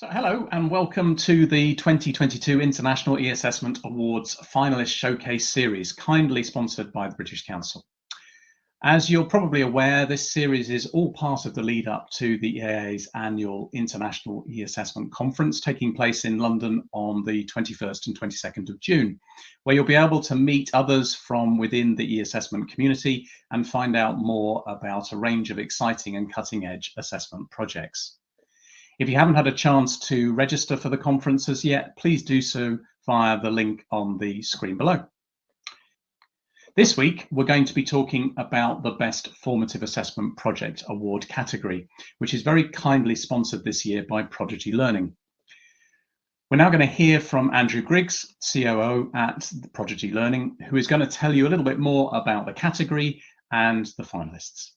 Hello and welcome to the 2022 International E-Assessment Awards Finalist Showcase Series, kindly sponsored by the British Council. As you're probably aware, this series is all part of the lead up to the EAA's annual International E-Assessment Conference taking place in London on the 21st and 22nd of June, where you'll be able to meet others from within the e-assessment community and find out more about a range of exciting and cutting-edge assessment projects. If you haven't had a chance to register for the conference as yet, please do so via the link on the screen below. This week, we're going to be talking about the Best Formative Assessment Project Award category, which is very kindly sponsored this year by Prodigy Learning. We're now going to hear from Andrew Griggs, COO at Prodigy Learning, who is going to tell you a little bit more about the category and the finalists.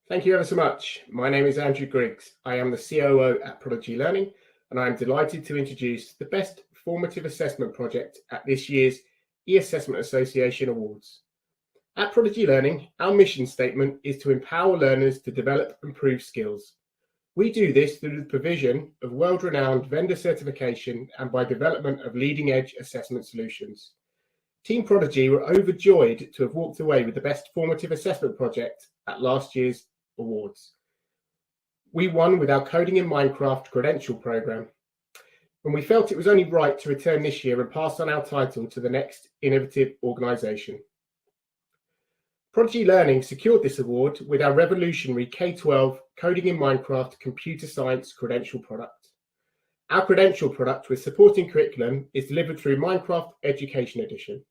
Thank you ever so much. My name is Andrew Griggs. I am the COO at Prodigy Learning, and I am delighted to introduce the Best Formative Assessment Project at this year's E-Assessment Association Awards. At Prodigy Learning, our mission statement is to empower learners to develop and prove skills. We do this through the provision of world-renowned vendor certification and by development of leading-edge assessment solutions. Team Prodigy were overjoyed to have walked away with the Best Formative Assessment Project at last year's awards. We won with our Coding in Minecraft credential program, and we felt it was only right to return this year and pass on our title to the next innovative organisation. Prodigy Learning secured this award with our revolutionary K-12 Coding in Minecraft computer science credential product. Our credential product with supporting curriculum is delivered through Minecraft Education Edition.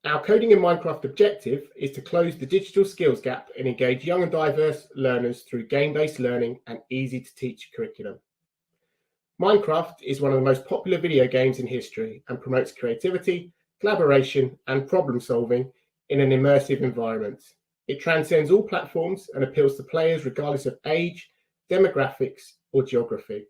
Our Coding in Minecraft objective is to close the digital skills gap and engage young and diverse learners through game-based learning and easy-to-teach curriculum. Minecraft is one of the most popular video games in history and promotes creativity, collaboration, and problem-solving in an immersive environment. It transcends all platforms and appeals to players regardless of age, demographics, or geography.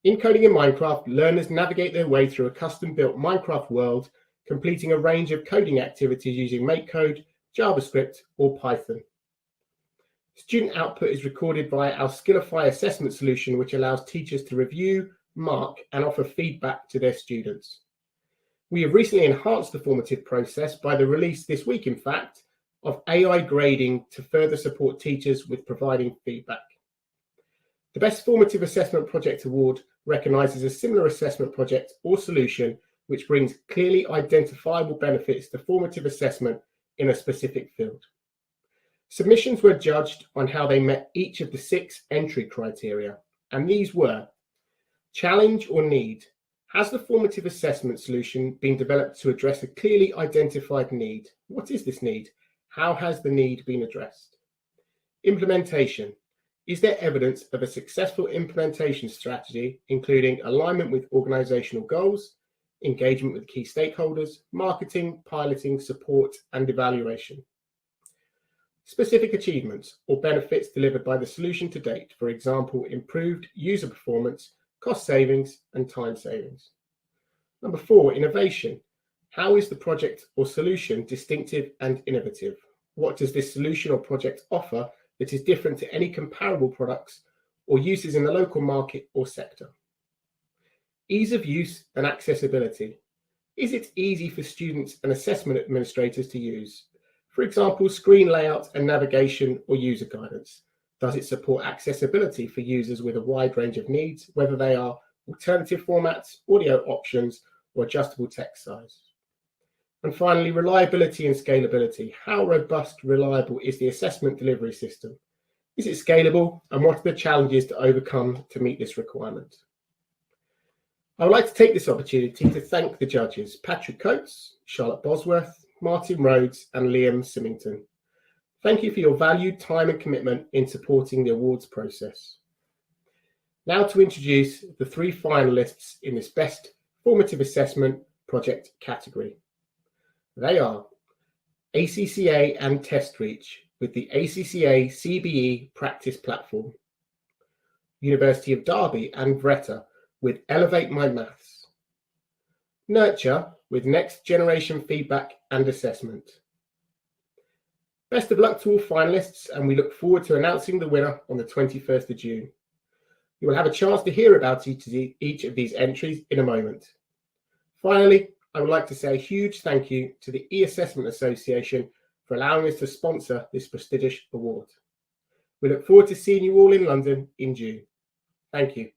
In Coding in Minecraft, learners navigate their way through a custom-built Minecraft world, completing a range of coding activities using MakeCode, JavaScript, or Python. Student output is recorded via our Skillify assessment solution, which allows teachers to review, mark, and offer feedback to their students. We have recently enhanced the formative process by the release this week, in fact, of AI grading to further support teachers with providing feedback. The Best Formative Assessment Project Award recognises a similar assessment project or solution which brings clearly identifiable benefits to formative assessment in a specific field. Submissions were judged on how they met each of the 6 entry criteria, and these were: challenge or need. Has the formative assessment solution been developed to address a clearly identified need? What is this need? How has the need been addressed? Implementation. Is there evidence of a successful implementation strategy, including alignment with organizational goals, engagement with key stakeholders, marketing, piloting, support, and evaluation? Specific achievements or benefits delivered by the solution to date, for example, improved user performance, cost savings, and time savings. Number 4, innovation. How is the project or solution distinctive and innovative? What does this solution or project offer that is different to any comparable products or uses in the local market or sector? Ease of use and accessibility. Is it easy for students and assessment administrators to use? For example, screen layout and navigation or user guidance. Does it support accessibility for users with a wide range of needs, whether they are alternative formats, audio options, or adjustable text size? And finally, reliability and scalability. How robust, reliable is the assessment delivery system? Is it scalable, and what are the challenges to overcome to meet this requirement? I would like to take this opportunity to thank the judges, Patrick Coates, Charlotte Bosworth, Martin Rhodes, and Liam Symington. Thank you for your valued time and commitment in supporting the awards process. Now to introduce the 3 finalists in this Best Formative Assessment Project category. They are ACCA and TestReach with the ACCA CBE Practice Platform, University of Derby and Vretta with Elevate My Maths, Nurture with Next Generation Feedback and Assessment, Best of luck to all finalists, and we look forward to announcing the winner on the 21st of June. You will have a chance to hear about each of these entries in a moment. Finally, I would like to say a huge thank you to the E-Assessment Association for allowing us to sponsor this prestigious award. We look forward to seeing you all in London in June. Thank you.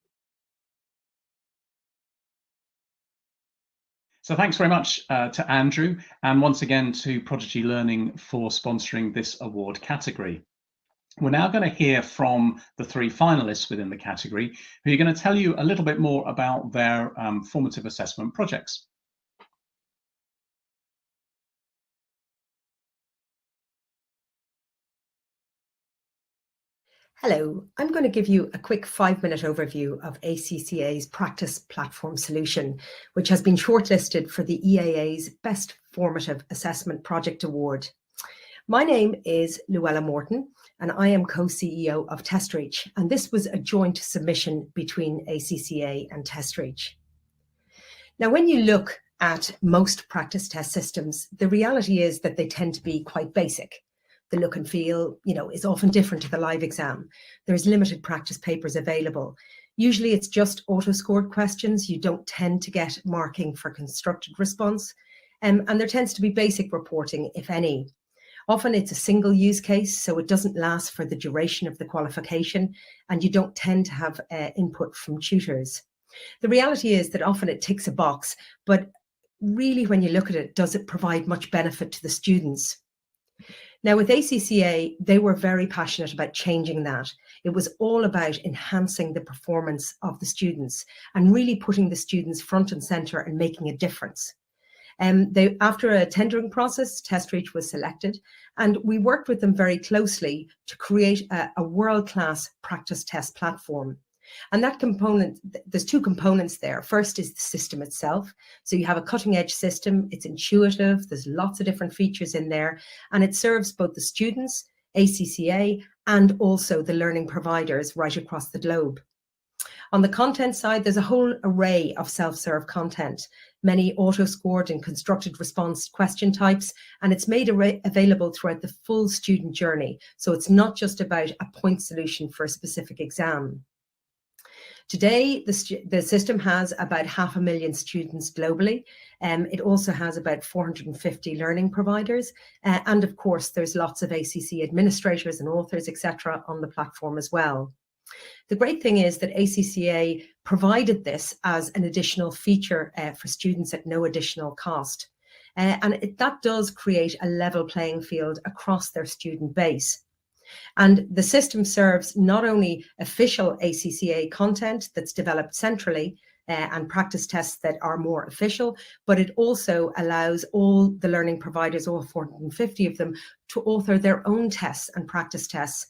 So thanks very much to Andrew, and once again to Prodigy Learning for sponsoring this award category. We're now going to hear from the three finalists within the category, who are going to tell you a little bit more about their formative assessment projects. Hello, I'm going to give you a quick 5-minute overview of ACCA's Practice Platform Solution, which has been shortlisted for the EAA's Best Formative Assessment Project Award. My name is Louella Morton, and I am co-CEO of TestReach, and this was a joint submission between ACCA and TestReach. Now, when you look at most practice test systems, the reality is that they tend to be quite basic. The look and feel, is often different to the live exam. There's limited practice papers available. Usually it's just auto-scored questions. You don't tend to get marking for constructed response. And there tends to be basic reporting, if any. Often it's a single use case, so it doesn't last for the duration of the qualification, and you don't tend to have input from tutors. The reality is that often it ticks a box, but really when you look at it, does it provide much benefit to the students? Now with ACCA, they were very passionate about changing that. It was all about enhancing the performance of the students and really putting the students front and center and making a difference. After a tendering process, TestReach was selected, and we worked with them very closely to create a world-class practice test platform. And that component, there's two components there. First is the system itself. So you have a cutting edge system, it's intuitive, there's lots of different features in there, and it serves both the students, ACCA, and also the learning providers right across the globe. On the content side, there's a whole array of self-serve content, many auto-scored and constructed response question types, and it's made available throughout the full student journey. So it's not just about a point solution for a specific exam. Today, the system has about 500,000 students globally. It also has about 450 learning providers. And of course, there's lots of ACC administrators and authors, etc., on the platform as well. The great thing is that ACCA provided this as an additional feature for students at no additional cost. And that does create a level playing field across their student base. And the system serves not only official ACCA content that's developed centrally and practice tests that are more official, but it also allows all the learning providers, all 450 of them, to author their own tests and practice tests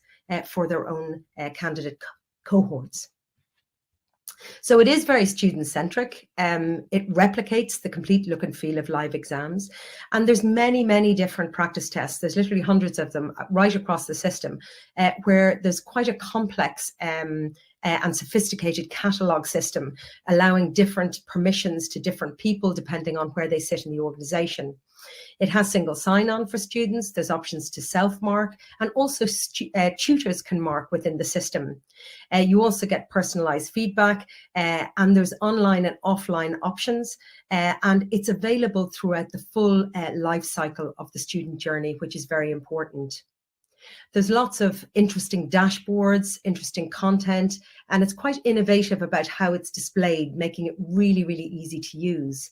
for their own candidate cohorts. So it is very student-centric. It replicates the complete look and feel of live exams. And there's many, many different practice tests. There's literally hundreds of them right across the system, where there's quite a complex and sophisticated catalogue system, allowing different permissions to different people depending on where they sit in the organisation. It has single sign-on for students. There's options to self-mark, and also tutors can mark within the system. You also get personalised feedback, and there's online and offline options, and it's available throughout the full life cycle of the student journey, which is very important. There's lots of interesting dashboards, interesting content, and it's quite innovative about how it's displayed, making it really, really easy to use.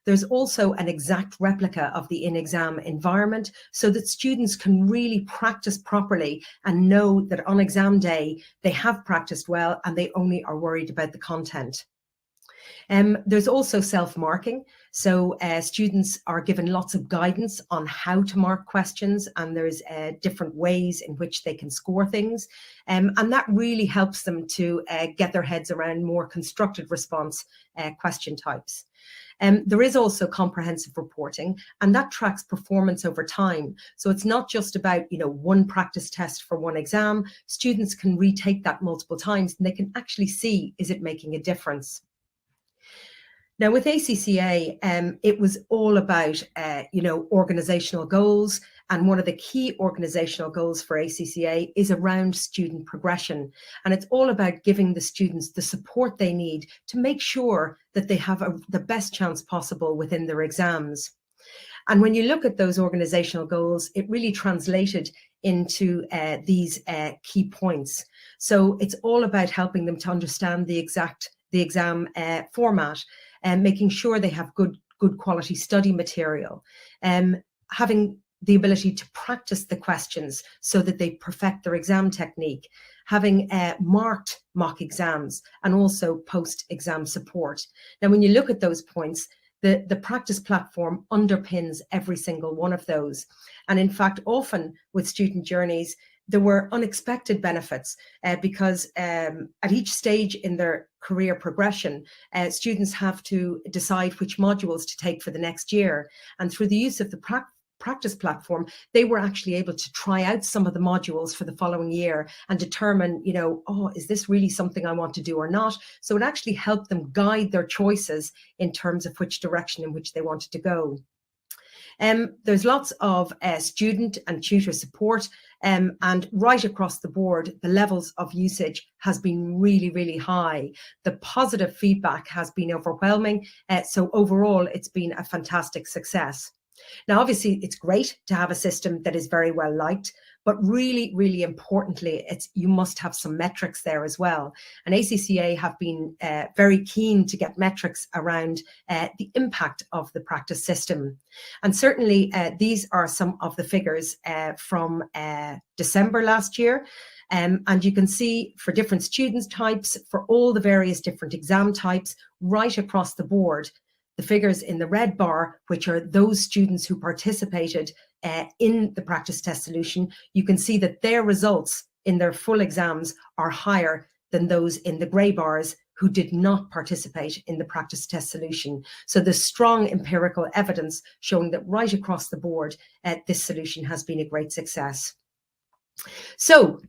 There's also an exact replica of the in-exam environment so that students can really practice properly and know that on exam day they have practiced well and they only are worried about the content. There's also self-marking, so students are given lots of guidance on how to mark questions, and there's different ways in which they can score things, and that really helps them to get their heads around more constructed response question types. There is also comprehensive reporting, and that tracks performance over time. So it's not just about, one practice test for one exam. Students can retake that multiple times and they can actually see, is it making a difference? Now with ACCA, it was all about, organizational goals And one of the key organizational goals for ACCA is around student progression. And it's all about giving the students the support they need to make sure that they have the best chance possible within their exams. And when you look at those organizational goals, it really translated into these key points. So it's all about helping them to understand the exam format and making sure they have good quality study material, having the ability to practice the questions so that they perfect their exam technique, having marked mock exams, and also post-exam support. Now, when you look at those points, the practice platform underpins every single one of those. And in fact, often with student journeys, there were unexpected benefits because at each stage in their career progression, students have to decide which modules to take for the next year. And through the use of the practice platform, they were actually able to try out some of the modules for the following year and determine, is this really something I want to do or not? So it actually helped them guide their choices in terms of which direction in which they wanted to go. There's lots of student and tutor support, and right across the board, the levels of usage has been really, really high. The positive feedback has been overwhelming. So overall, it's been a fantastic success. Now, obviously, it's great to have a system that is very well liked, but really, really importantly, you must have some metrics there as well. And ACCA have been very keen to get metrics around the impact of the practice system. And certainly, these are some of the figures from December last year. And you can see for different student types, for all the various different exam types, right across the board, the figures in the red bar, which are those students who participated in the practice test solution, you can see that their results in their full exams are higher than those in the grey bars who did not participate in the practice test solution. So there's strong empirical evidence showing that right across the board, this solution has been a great success. So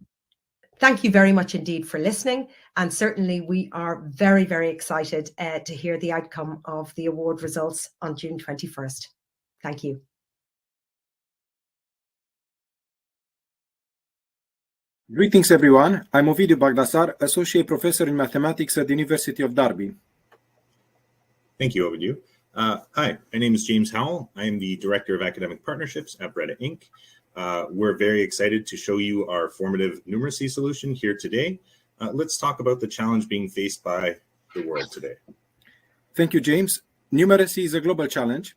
thank you very much indeed for listening. And certainly we are very, very excited to hear the outcome of the award results on June 21st. Thank you. Greetings, everyone. I'm Ovidiu Bagdasar, Associate Professor in Mathematics at the University of Derby. Thank you, Ovidiu. Hi, my name is James Howell. I am the Director of Academic Partnerships at Vretta, Inc. We're very excited to show you our formative numeracy solution here today. Let's talk about the challenge being faced by the world today. Thank you, James. Numeracy is a global challenge.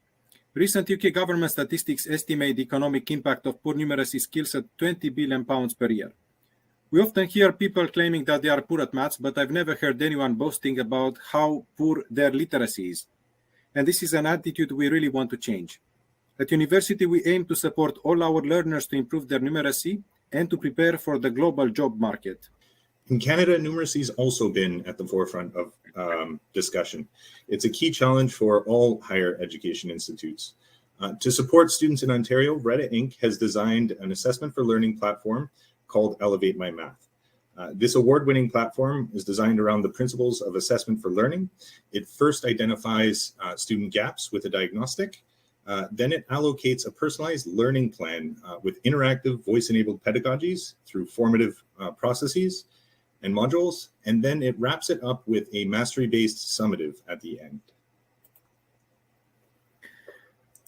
Recent UK government statistics estimate the economic impact of poor numeracy skills at £20 billion per year. We often hear people claiming that they are poor at maths, but I've never heard anyone boasting about how poor their literacy is. And this is an attitude we really want to change. At university, we aim to support all our learners to improve their numeracy and to prepare for the global job market. In Canada, numeracy has also been at the forefront of discussion. It's a key challenge for all higher education institutes. To support students in Ontario, Vretta Inc. has designed an assessment for learning platform called Elevate My Math. This award-winning platform is designed around the principles of assessment for learning. It first identifies student gaps with a diagnostic. Then it allocates a personalized learning plan with interactive voice-enabled pedagogies through formative processes and modules, and then it wraps it up with a mastery-based summative at the end.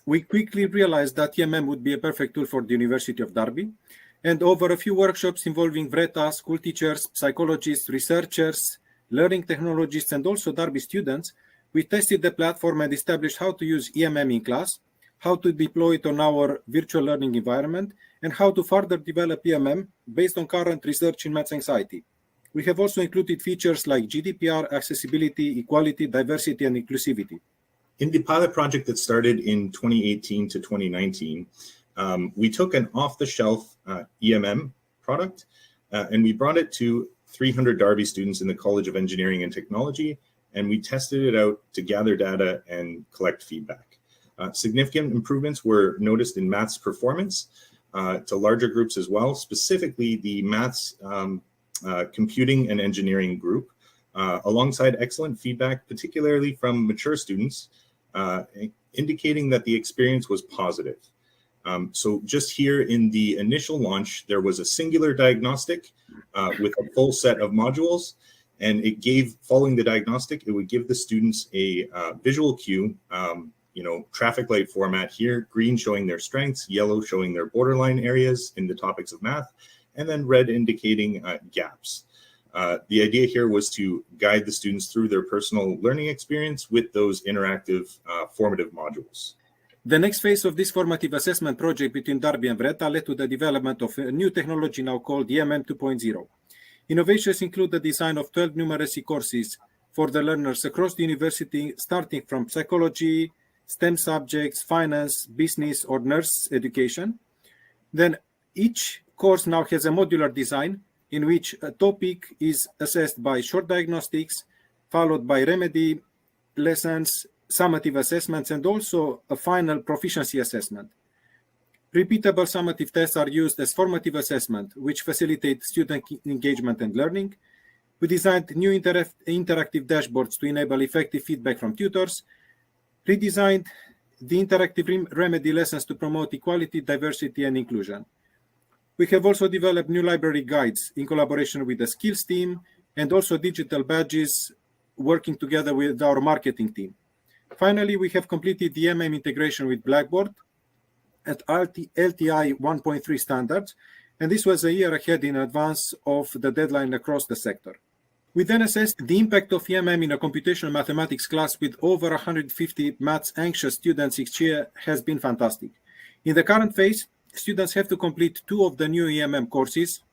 We quickly realized that EMM would be a perfect tool for the University of Derby, and over a few workshops involving Vretta, school teachers, psychologists, researchers, learning technologists, and also Derby students, we tested the platform and established how to use EMM in class, how to deploy it on our virtual learning environment, and how to further develop EMM based on current research in maths anxiety. We have also included features like GDPR, accessibility, equality, diversity, and inclusivity. In the pilot project that started in 2018 to 2019, we took an off-the-shelf EMM product and we brought it to 300 Derby students in the College of Engineering and Technology, and we tested it out to gather data and collect feedback. Significant improvements were noticed in maths performance to larger groups as well, specifically the maths computing and engineering group, alongside excellent feedback, particularly from mature students, indicating that the experience was positive. So just here in the initial launch, there was a singular diagnostic with a full set of modules, and it gave, following the diagnostic, it would give the students a visual cue, traffic light format here, green showing their strengths, yellow showing their borderline areas in the topics of math, and then red indicating gaps. The idea here was to guide the students through their personal learning experience with those interactive formative modules. The next phase of this formative assessment project between Derby and Vretta led to the development of a new technology now called EMM 2.0. Innovations include the design of 12 numeracy courses for the learners across the university, starting from psychology, STEM subjects, finance, business, or nurse education. Then each course now has a modular design in which a topic is assessed by short diagnostics, followed by remedy lessons, summative assessments, and also a final proficiency assessment. Repeatable summative tests are used as formative assessment, which facilitate student engagement and learning. We designed new interactive dashboards to enable effective feedback from tutors, redesigned the interactive remedy lessons to promote equality, diversity, and inclusion. We have also developed new library guides in collaboration with the skills team and also digital badges working together with our marketing team. Finally, we have completed the EMM integration with Blackboard at LTI 1.3 standards, and this was a year ahead in advance of the deadline across the sector. We then assessed the impact of EMM in a computational mathematics class with over 150 maths-anxious students each year has been fantastic. In the current phase, students have to complete 2 of the new EMM courses,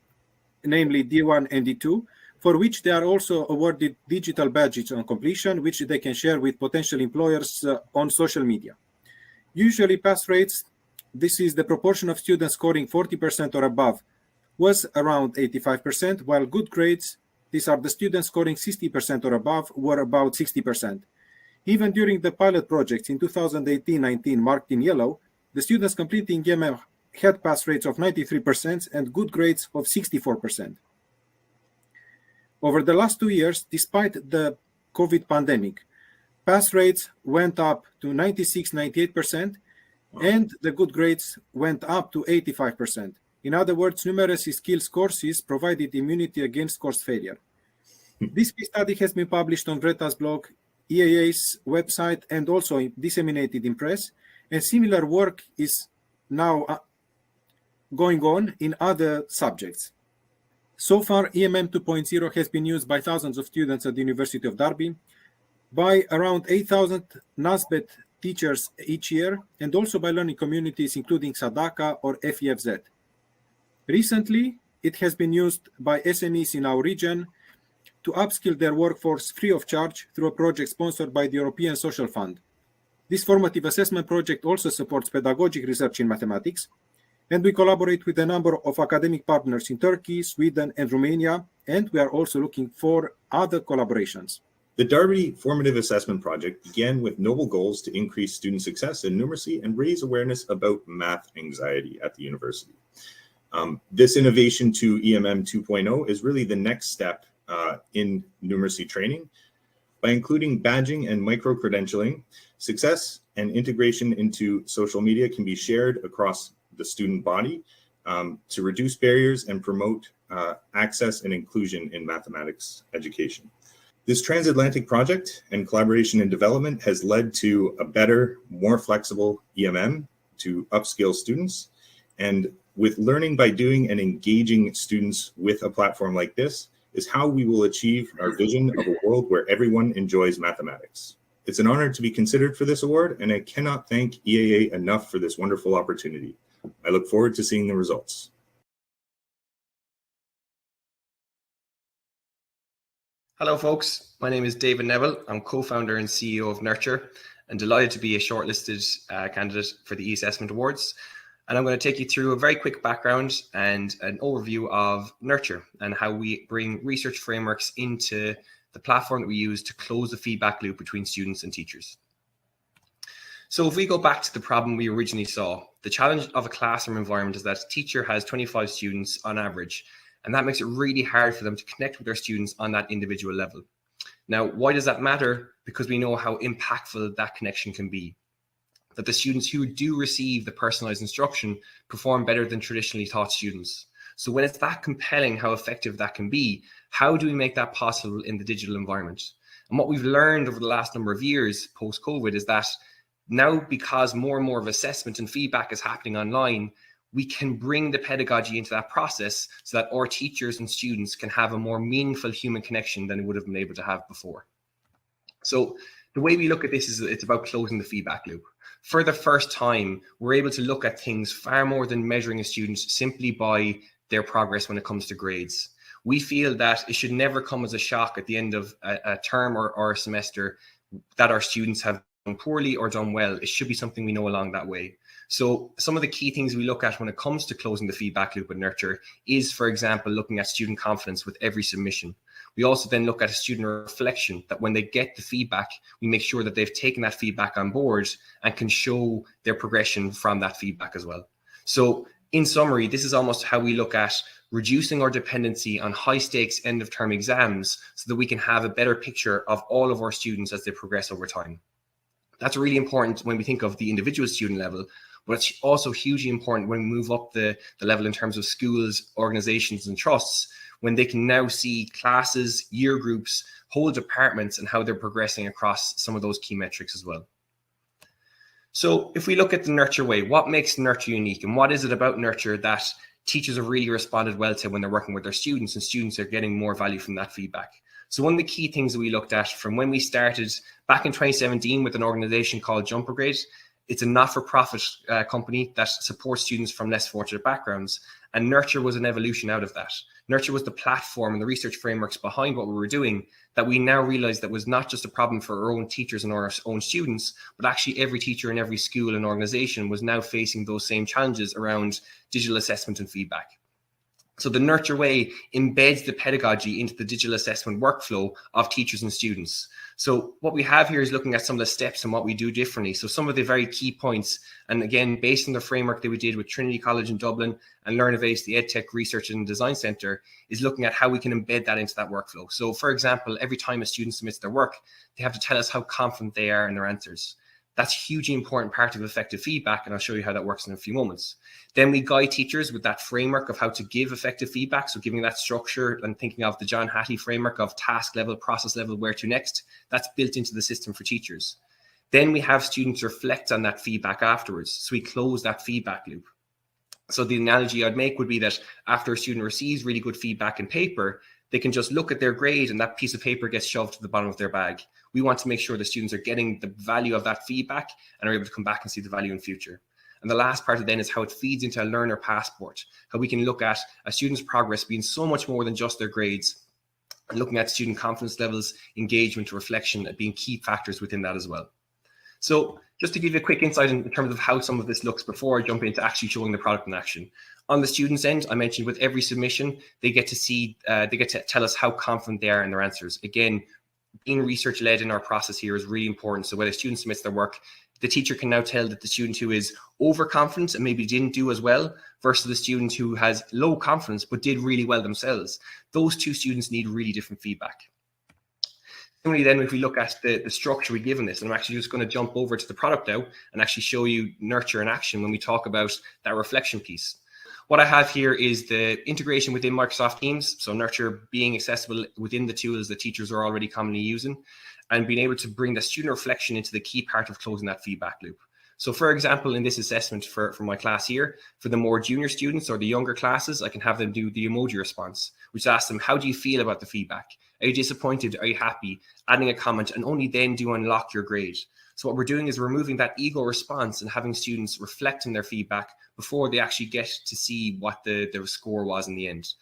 namely D1 and D2, for which they are also awarded digital badges on completion, which they can share with potential employers on social media. Usually pass rates, this is the proportion of students scoring 40% or above, was around 85%, while good grades, these are the students scoring 60% or above, were about 60%. Even during the pilot projects in 2018-19 marked in yellow, the students completing EMM had pass rates of 93% and good grades of 64%. Over the last 2 years, despite the COVID pandemic, pass rates went up to 96-98%, and the good grades went up to 85%. In other words, numeracy skills courses provided immunity against course failure. This case study has been published on Vretta's blog, EAA's website, and also disseminated in press, and similar work is now going on in other subjects. So far, EMM 2.0 has been used by thousands of students at the University of Derby, by around 8,000 NASBET teachers each year, and also by learning communities including SADACA or FEFZ. Recently, it has been used by SMEs in our region to upskill their workforce free of charge through a project sponsored by the European Social Fund. This formative assessment project also supports pedagogic research in mathematics, and we collaborate with a number of academic partners in Turkey, Sweden, and Romania, and we are also looking for other collaborations. The Derby Formative Assessment Project began with noble goals to increase student success in numeracy and raise awareness about math anxiety at the university. This innovation to EMM 2.0 is really the next step in numeracy training. By including badging and micro-credentialing, success and integration into social media can be shared across the student body to reduce barriers and promote access and inclusion in mathematics education. This transatlantic project and collaboration and development has led to a better, more flexible EMM to upskill students. And with learning by doing and engaging students with a platform like this is how we will achieve our vision of a world where everyone enjoys mathematics. It's an honor to be considered for this award, and I cannot thank EAA enough for this wonderful opportunity. I look forward to seeing the results. Hello, folks. My name is David Neville. I'm co-founder and CEO of Nurture, and delighted to be a shortlisted candidate for the eAssessment Awards. And I'm going to take you through a very quick background and an overview of Nurture and how we bring research frameworks into the platform that we use to close the feedback loop between students and teachers. So if we go back to the problem we originally saw, the challenge of a classroom environment is that a teacher has 25 students on average, and that makes it really hard for them to connect with their students on that individual level. Now, why does that matter? Because we know how impactful that connection can be. that the students who do receive the personalized instruction perform better than traditionally taught students. So when it's that compelling how effective that can be, how do we make that possible in the digital environment? And what we've learned over the last number of years post-COVID is that now, because more and more of assessment and feedback is happening online, we can bring the pedagogy into that process so that our teachers and students can have a more meaningful human connection than they would have been able to have before. So the way we look at this is it's about closing the feedback loop. For the first time, we're able to look at things far more than measuring a student simply by their progress when it comes to grades. We feel that it should never come as a shock at the end of a term or a semester that our students have done poorly or done well. It should be something we know along that way. So some of the key things we look at when it comes to closing the feedback loop with Nurture is, for example, looking at student confidence with every submission. We also then look at a student reflection, that when they get the feedback, we make sure that they've taken that feedback on board and can show their progression from that feedback as well. So in summary, this is almost how we look at reducing our dependency on high stakes end of term exams so that we can have a better picture of all of our students as they progress over time. That's really important when we think of the individual student level, but it's also hugely important when we move up the level in terms of schools, organizations and trusts, when they can now see classes, year groups, whole departments and how they're progressing across some of those key metrics as well. So if we look at the Nurture way, what makes Nurture unique and what is it about Nurture that teachers have really responded well to when they're working with their students and students are getting more value from that feedback? So one of the key things that we looked at from when we started back in 2017 with an organization called Jumper Grade, it's a not-for-profit company that supports students from less fortunate backgrounds, and Nurture was an evolution out of that. Nurture was the platform and the research frameworks behind what we were doing that we now realized that was not just a problem for our own teachers and our own students, but actually every teacher in every school and organization was now facing those same challenges around digital assessment and feedback. So the Nurture way embeds the pedagogy into the digital assessment workflow of teachers and students. So what we have here is looking at some of the steps and what we do differently. So some of the very key points, and again, based on the framework that we did with Trinity College in Dublin and Learnovate, the EdTech Research and Design Centre, is looking at how we can embed that into that workflow. So for example, every time a student submits their work, they have to tell us how confident they are in their answers. That's a hugely important part of effective feedback, and I'll show you how that works in a few moments. Then we guide teachers with that framework of how to give effective feedback, so giving that structure and thinking of the John Hattie framework of task level, process level, where to next. That's built into the system for teachers. Then we have students reflect on that feedback afterwards, so we close that feedback loop. So the analogy I'd make would be that after a student receives really good feedback in paper, they can just look at their grade and that piece of paper gets shoved to the bottom of their bag. We want to make sure the students are getting the value of that feedback and are able to come back and see the value in future. And the last part of then is how it feeds into a learner passport, how we can look at a student's progress being so much more than just their grades, and looking at student confidence levels, engagement, reflection, being key factors within that as well. So just to give you a quick insight in terms of how some of this looks before I jump into actually showing the product in action. On the student's end, I mentioned with every submission, they get to see, they get to tell us how confident they are in their answers. Again, being research-led in our process here is really important. So when a student submits their work, the teacher can now tell that the student who is overconfident and maybe didn't do as well versus the student who has low confidence but did really well themselves. Those two students need really different feedback. Similarly, then, if we look at the structure we give in this, and I'm actually just going to jump over to the product now and actually show you Nurture in action when we talk about that reflection piece. What I have here is the integration within Microsoft Teams, so Nurture being accessible within the tools that teachers are already commonly using, and being able to bring the student reflection into the key part of closing that feedback loop. So for example, in this assessment for my class here, for the more junior students or the younger classes, I can have them do the emoji response, which asks them, how do you feel about the feedback? Are you disappointed? Are you happy? Adding a comment, and only then do you unlock your grade. So what we're doing is removing that ego response and having students reflect on their feedback before they actually get to see what the score was in the end.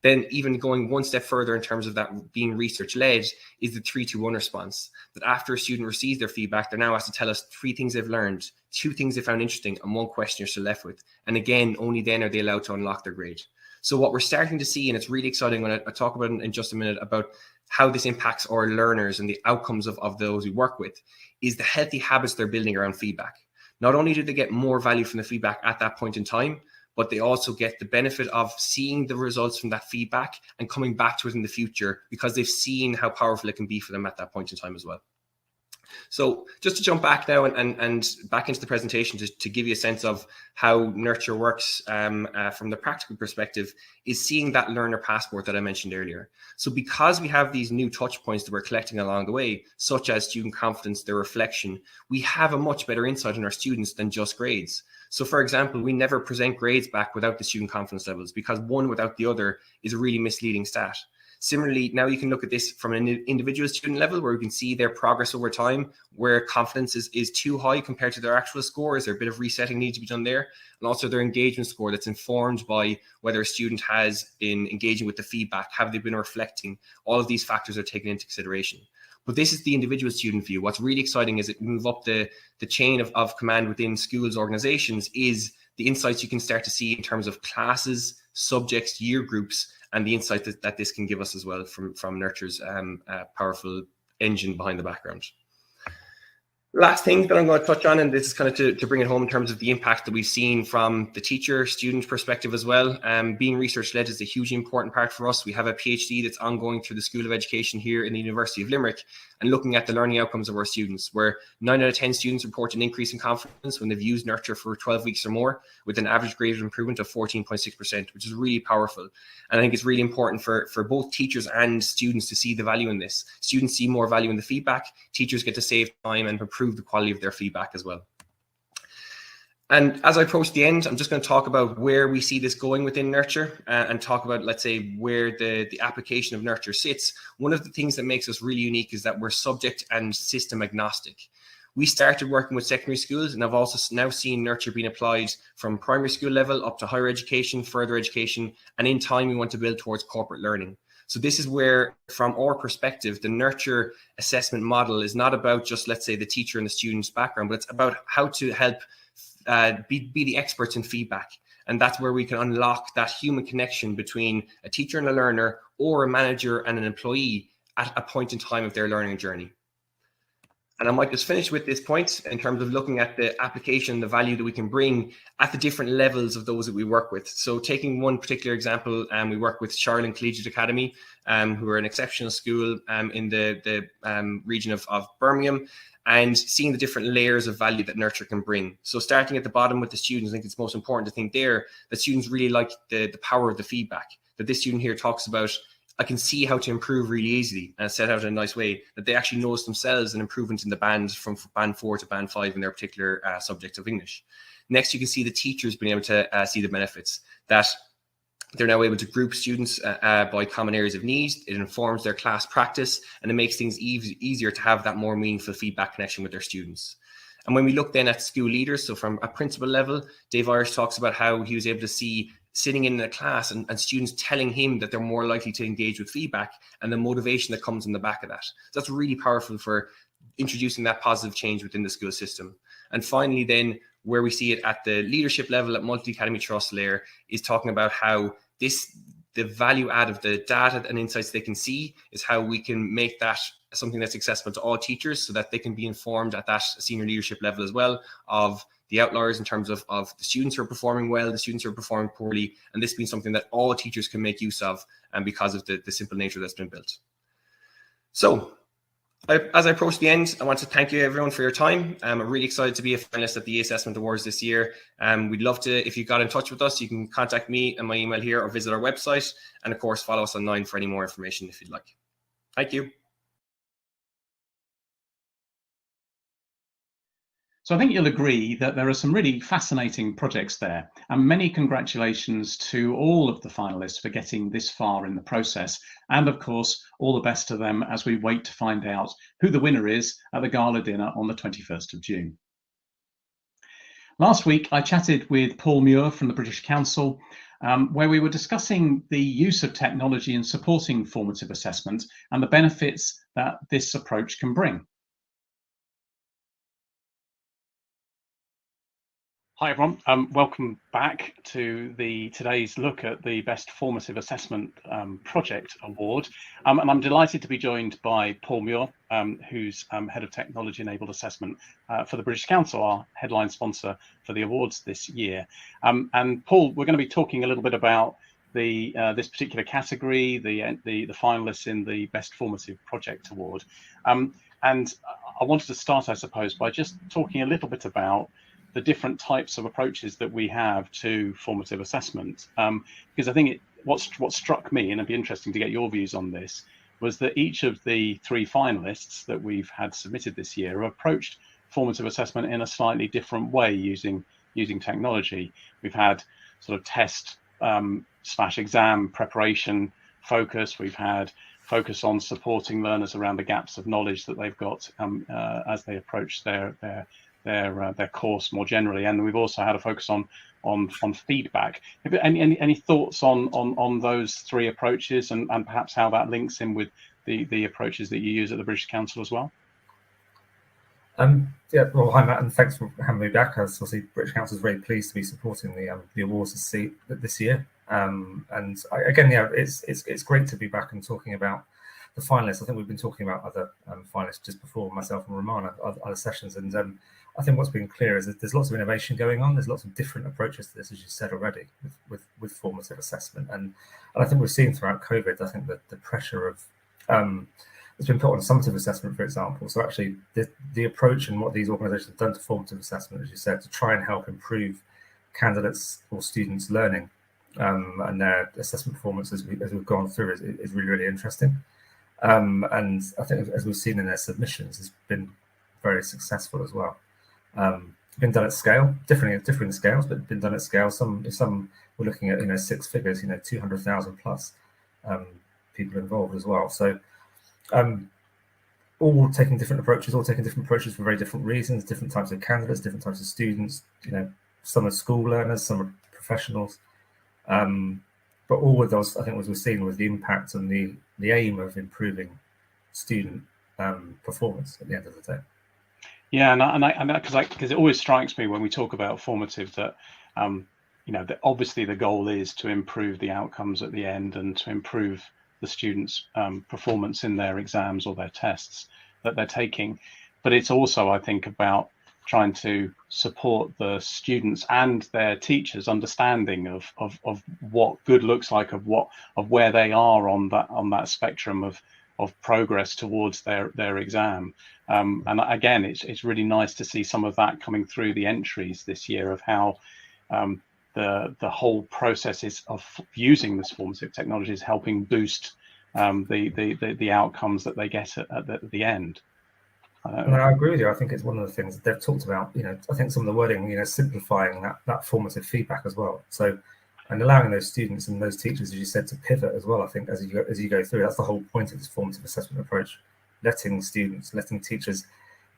Then even going one step further in terms of that being research-led is the 3-2-1 response, that after a student receives their feedback, they're now asked to tell us 3 things they've learned, 2 things they found interesting, and 1 question you're still left with. And again, only then are they allowed to unlock their grade. So what we're starting to see, and it's really exciting when I talk about it in just a minute about how this impacts our learners and the outcomes of those we work with, is the healthy habits they're building around feedback. Not only do they get more value from the feedback at that point in time, but they also get the benefit of seeing the results from that feedback and coming back to it in the future because they've seen how powerful it can be for them at that point in time as well. So just to jump back now and back into the presentation to give you a sense of how Nurture works from the practical perspective is seeing that learner passport that I mentioned earlier. So because we have these new touch points that we're collecting along the way, such as student confidence, their reflection, we have a much better insight on our students than just grades. So for example, we never present grades back without the student confidence levels, because one without the other is a really misleading stat. Similarly, now you can look at this from an individual student level where we can see their progress over time, where confidence is too high compared to their actual score. Is there a bit of resetting need to be done there? And also their engagement score that's informed by whether a student has been engaging with the feedback, have they been reflecting? All of these factors are taken into consideration. But this is the individual student view. What's really exciting is it move up the chain of command within schools, organizations, is the insights you can start to see in terms of classes, subjects, year groups, and the insight that this can give us as well from Nurture's powerful engine behind the background. Last thing that I'm going to touch on, and this is kind of to bring it home in terms of the impact that we've seen from the teacher student perspective as well. Being research led is a hugely important part for us. We have a PhD that's ongoing through the School of Education here in the University of Limerick, and looking at the learning outcomes of our students, where 9 out of 10 students report an increase in confidence when they've used Nurture for 12 weeks or more, with an average grade of improvement of 14.6%, which is really powerful. And I think it's really important for both teachers and students to see the value in this. Students see more value in the feedback, teachers get to save time and improve the quality of their feedback as well. And as I approach the end, I'm just going to talk about where we see this going within Nurture and talk about, let's say, where the application of Nurture sits. One of the things that makes us really unique is that we're subject and system agnostic. We started working with secondary schools, and I've also now seen Nurture being applied from primary school level up to higher education, further education, and in time we want to build towards corporate learning. So this is where, from our perspective, the Nurture assessment model is not about just, let's say, the teacher and the student's background, but it's about how to help be the experts in feedback. And that's where we can unlock that human connection between a teacher and a learner, or a manager and an employee at a point in time of their learning journey. And I might just finish with this point in terms of looking at the application, the value that we can bring at the different levels of those that we work with. So taking one particular example, we work with Charlton Collegiate Academy, who are an exceptional school in the region of Birmingham, and seeing the different layers of value that Nurture can bring. So starting at the bottom with the students, I think it's most important to think there that students really like the power of the feedback, that this student here talks about, I can see how to improve really easily, and set out in a nice way, that they actually notice themselves an improvement in the band from band 4 to band 5 in their particular subject of English. Next, you can see the teachers being able to see the benefits, that they're now able to group students by common areas of need. It informs their class practice, and it makes things easier to have that more meaningful feedback connection with their students. And when we look then at school leaders, so from a principal level, Dave Irish talks about how he was able to see sitting in a class and students telling him that they're more likely to engage with feedback, and the motivation that comes in the back of that. So that's really powerful for introducing that positive change within the school system. And finally then, where we see it at the leadership level at multi-academy trust layer, is talking about how the value add of the data and insights they can see is how we can make that something that's accessible to all teachers, so that they can be informed at that senior leadership level as well of the outliers in terms of the students who are performing well, the students who are performing poorly, and this being something that all teachers can make use of, and because of the simple nature that's been built. So as I approach the end, I want to thank you everyone for your time. I'm really excited to be a finalist at the Assessment Awards this year. We'd love to, if you got in touch with us, you can contact me and my email here, or visit our website, and of course follow us online for any more information if you'd like. Thank you. So I think you'll agree that there are some really fascinating projects there, and many congratulations to all of the finalists for getting this far in the process. And of course, all the best to them as we wait to find out who the winner is at the gala dinner on the 21st of June. Last week, I chatted with Paul Muir from the British Council, where we were discussing the use of technology in supporting formative assessment and the benefits that this approach can bring. Hi everyone, welcome back to today's look at the Best Formative Assessment Project Award. And I'm delighted to be joined by Paul Muir, who's Head of Technology Enabled Assessment for the British Council, our headline sponsor for the awards this year. And Paul, we're going to be talking a little bit about this particular category, the finalists in the Best Formative Project Award. And I wanted to start, I suppose, by just talking a little bit about the different types of approaches that we have to formative assessment, because I think what struck me, and it'd be interesting to get your views on this, was that each of the 3 finalists that we've had submitted this year have approached formative assessment in a slightly different way using technology. We've had sort of test / exam preparation focus. We've had focus on supporting learners around the gaps of knowledge that they've got as they approach their course more generally, and we've also had a focus on feedback. Any thoughts on those 3 approaches, and perhaps how that links in with the approaches that you use at the British Council as well? Yeah, well, hi Matt, and thanks for having me back. As obviously, British Council is very pleased to be supporting the awards this year. Again, yeah, it's great to be back and talking about the finalists. I think we've been talking about other finalists just before, myself and Romana, other sessions, and I think what's been clear is that there's lots of innovation going on. There's lots of different approaches to this, as you said already, with formative assessment, and I think we've seen throughout COVID. I think that the pressure of it's been put on summative assessment, for example. So actually, the approach and what these organisations have done to formative assessment, as you said, to try and help improve candidates or students' learning and their assessment performance as we've gone through is really, really interesting. And I think, as we've seen in their submissions, has been very successful as well. Been done at scale, differing scales, but been done at scale. Some we're looking at 6 figures, 200,000 plus people involved as well. So all taking different approaches for very different reasons, different types of candidates, different types of students. Some are school learners, some are professionals. But all with those, I think, as we've seen, with the impact and the aim of improving student performance at the end of the day. Yeah, and because it always strikes me when we talk about formative that that obviously the goal is to improve the outcomes at the end and to improve the students' performance in their exams or their tests that they're taking. But it's also, I think, about trying to support the students and their teachers' understanding of what good looks like, of where they are on that spectrum of progress towards their exam. And again, it's really nice to see some of that coming through the entries this year of how the whole process of using this formative technology is helping boost the outcomes that they get at the end. And I agree with you. I think it's one of the things that they've talked about. I think some of the wording, simplifying that formative feedback as well. So, and allowing those students and those teachers, as you said, to pivot as well. I think as you go through, that's the whole point of this formative assessment approach. Letting teachers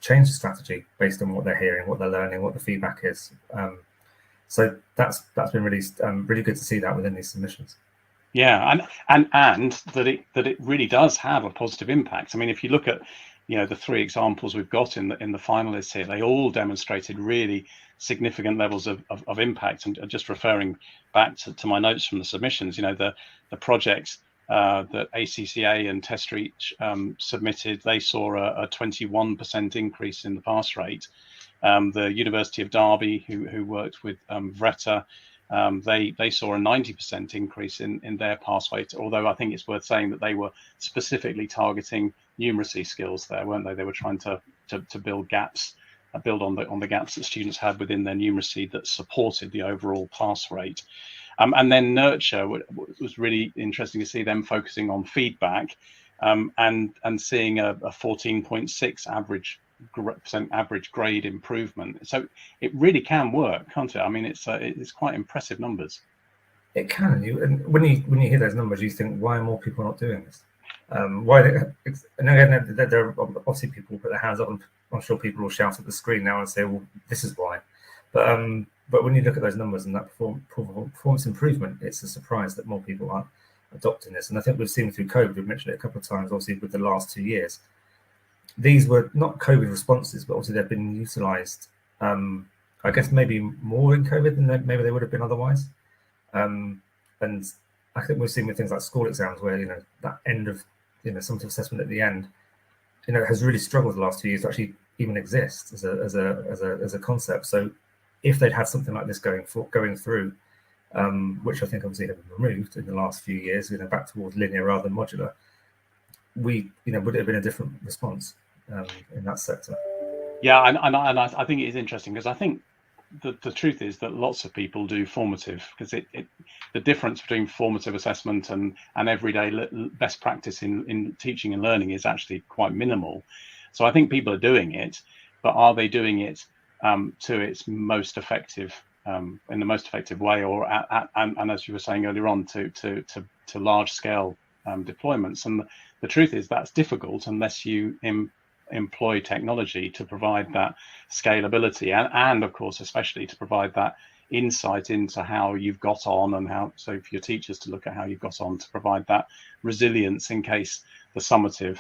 change the strategy based on what they're hearing, what they're learning, what the feedback is. So that's been really good to see that within these submissions. Yeah, and that it really does have a positive impact. I mean, if you look at the 3 examples we've got in the finalists here, they all demonstrated really significant levels of impact. And just referring back to my notes from the submissions, the projects that ACCA and TestReach submitted, they saw a 21% increase in the pass rate. The University of Derby, who worked with Vretta, they saw a 90% increase in their pass rate, although I think it's worth saying that they were specifically targeting numeracy skills there, weren't they? They were trying to build on the gaps that students had within their numeracy that supported the overall pass rate. And then Nurture was really interesting to see them focusing on feedback and seeing a 14.6% average grade improvement. So it really can work, can't it? I mean, it's quite impressive numbers. It can. And when you hear those numbers, you think, why are more people not doing this? Why? And again, there are obviously people who put their hands up, and I'm sure people will shout at the screen now and say, well, this is why. But when you look at those numbers and that performance improvement, it's a surprise that more people aren't adopting this. And I think we've seen through COVID, we've mentioned it a couple of times, obviously, with the last 2 years. These were not COVID responses, but obviously they've been utilised, I guess, maybe more in COVID than maybe they would have been otherwise. And I think we've seen with things like school exams where, that end of, summative assessment at the end, has really struggled the last 2 years to actually even exist as a concept. So if they'd had something like this going through, which I think obviously have been removed in the last few years, back towards linear rather than modular, would it have been a different response? in that sector. Yeah, and I think it is interesting, because I think the truth is that lots of people do formative, because the difference between formative assessment and everyday best practice in teaching and learning is actually quite minimal. So I think people are doing it, but are they doing it to its most effective, in the most effective way, or and as you were saying earlier on, to large scale deployments? And the truth is that's difficult unless you employ technology to provide that scalability, and of course especially to provide that insight into how you've got on, and how, so for your teachers to look at how you've got on, to provide that resilience in case the summative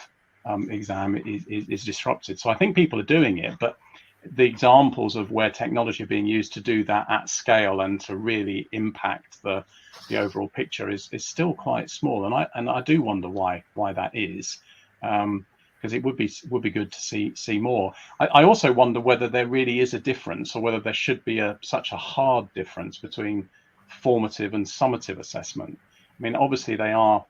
exam is disrupted. So I think people are doing it, but the examples of where technology are being used to do that at scale and to really impact the overall picture is still quite small, and I do wonder why that is, because it would be good to see more. I also wonder whether there really is a difference, or whether there should be such a hard difference between formative and summative assessment. I mean, obviously they are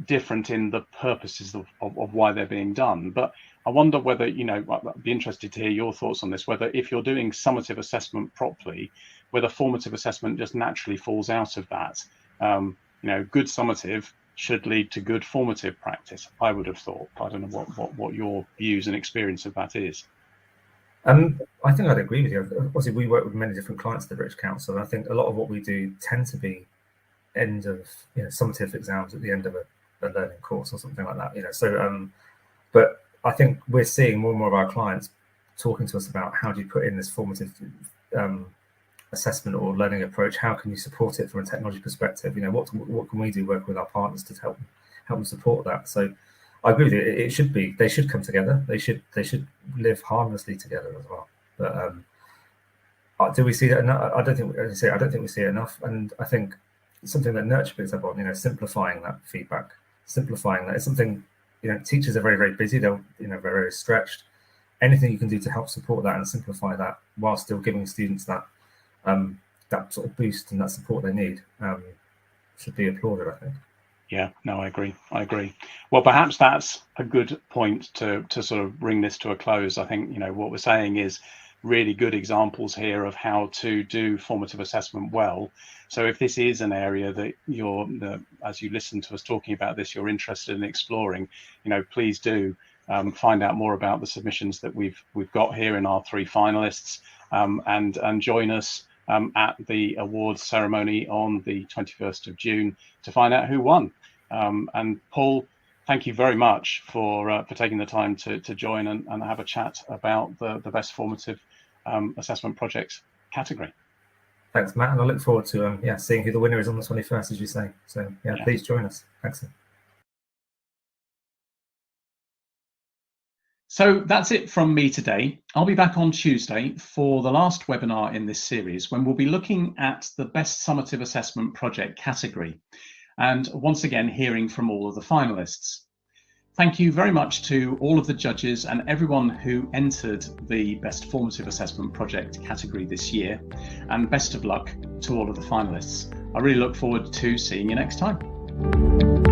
different in the purposes of why they're being done, but I wonder whether, I'd be interested to hear your thoughts on this, whether if you're doing summative assessment properly, whether formative assessment just naturally falls out of that. Good summative should lead to good formative practice, I would have thought. I don't know what your views and experience of that is. I think I'd agree with you. Obviously, we work with many different clients at the British Council, and I think a lot of what we do tend to be end of summative exams at the end of a learning course or something like that. But I think we're seeing more and more of our clients talking to us about, how do you put in this formative assessment or learning approach? How can you support it from a technology perspective? What can we do, work with our partners to help them support that? So I agree with you. They should come together. They should live harmlessly together as well. But do we see that enough? I don't think we see it enough. And I think it's something that Nurture picks up on. Simplifying that feedback, simplifying that. It's something. Teachers are very, very busy. They're very, very stretched. Anything you can do to help support that and simplify that, while still giving students that sort of boost and that support they need, should be applauded, I think. Yeah, no, I agree. Well, perhaps that's a good point to sort of bring this to a close. I think, what we're saying is really good examples here of how to do formative assessment well. So if this is an area that as you listen to us talking about this, you're interested in exploring, please do find out more about the submissions that we've got here in our 3 finalists, and join us at the awards ceremony on the 21st of June to find out who won. And Paul, thank you very much for taking the time to join and have a chat about the best formative assessment projects category. Thanks, Matt, and I look forward to seeing who the winner is on the 21st, as you say. So yeah, please join us. Thanks. So that's it from me today. I'll be back on Tuesday for the last webinar in this series, when we'll be looking at the best summative assessment project category, and once again hearing from all of the finalists. Thank you very much to all of the judges and everyone who entered the best formative assessment project category this year, and best of luck to all of the finalists. I really look forward to seeing you next time.